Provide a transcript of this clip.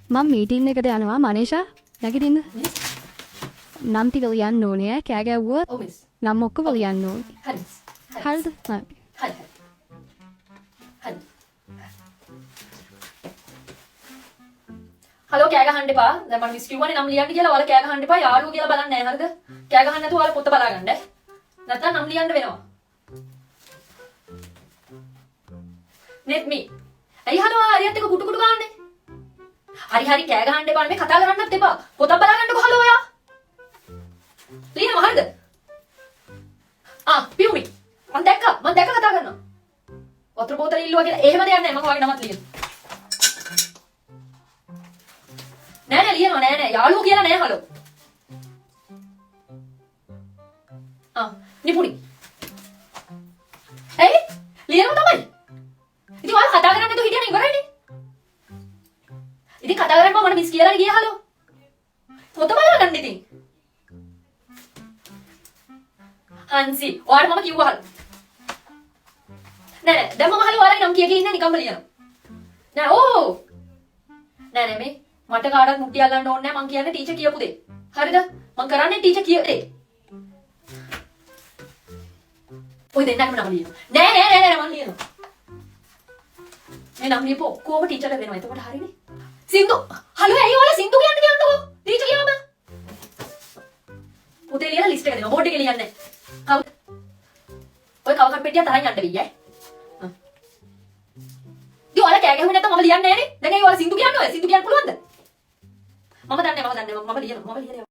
මම මීටින් එකට යනවා මනේෂා නැගිටින්න. නම් ටික ලියන්න ඕනේ කෑ ගැව්වොත්. ඔව් මිස්. නම් ඔක්කොම ලියන්න ඕනේ. හරි මිස්. හරිද? හරි. හරි. හරි. හලෝ කෑ ගහන්න එපා. දැන් මම මිස් කිව්වනේ නම් ලියන්න කියලා. ඔයාලා කෑ ගහන්න එපා. යාළුවෝ කියලා බලන්නේ නැහැ. හරිද? කෑ ගහන්න නැතුව ඔයාලා පොත බලාගන්න. නැත්නම් නම් ලියන්න වෙනවා. net me. ඇයි හලෝ හරියට එක කුටු කුටු ගන්නනේ? හරි කෑ ගහන්න එපා. මේ කතා කරන්නත් එපා. පොතක් බලාගන්නකෝ හලෝ ඔයා. ලියනවා හරිද? පියුමි. මම දැක්ක කතා කරනවා. වතුර බෝතල ඉල්ලුවා කියලා එහෙම දෙයක් නැහැ. මම ඔයාගේ නමත් ලියනවා. නෑ ලියනවා නෑ යාළුවෝ කියලා නෑ හලෝ. නිපුණි. ඇයි? ලියනවා තමයි. ඉතින් ඔයාලා කතා කරන්නේ නැතුව හිටියනේ ඉවරයිනේ. ඉතින් කතා කරන්න මම මිස් කියලා ගියා හලෝ. පොත බලන්න ඉතින්. හන්සි ඔයාලට මම කිව්වා හලෝ. නෑ දැන් මම හලෝ ඔයාලගේ නම් කිය ඉන්නේ නිකම්ම ලියනවා. නෑ ඕ. නෑ මේ මට කාටවත් මුට්ටියක් ගන්න ඕනේ නෑ මං කියන්නේ ටීචර් කියපු දේ. හරිද? මං කරන්නේ ටීචර් කිය දේ. ඔය දෙන්නම නම් ලියනවා. නෑ මං ලියනවා. මේ නම් ලියපු ඔක්කොම ටීචර්ට දෙනවා. එතකොට හරිනේ. සින්දු හලෝ ඇයි ඔයාලා සින්දු කියන්නේ කියන්නකෝ. ටීචර් කියවම. පොතේ ලියලා ලිස්ට් එක දෙනවා. බෝඩ් එකේ ලියන්නේ. කවුද? ඔය කවකට් පෙට්ටිය තරන් යන්න වෙයි ඈ. ඉතින් ඔයාලා කෑ ගැහුවේ නැත්නම් මම ලියන්නේ නෑනේ. දැන් ඇයි ඔයාලා සින්දු කියන්නේ ඔය? සින්දු කියන්න පුළුවන්ද? මම දන්නේ මම ලියනවා.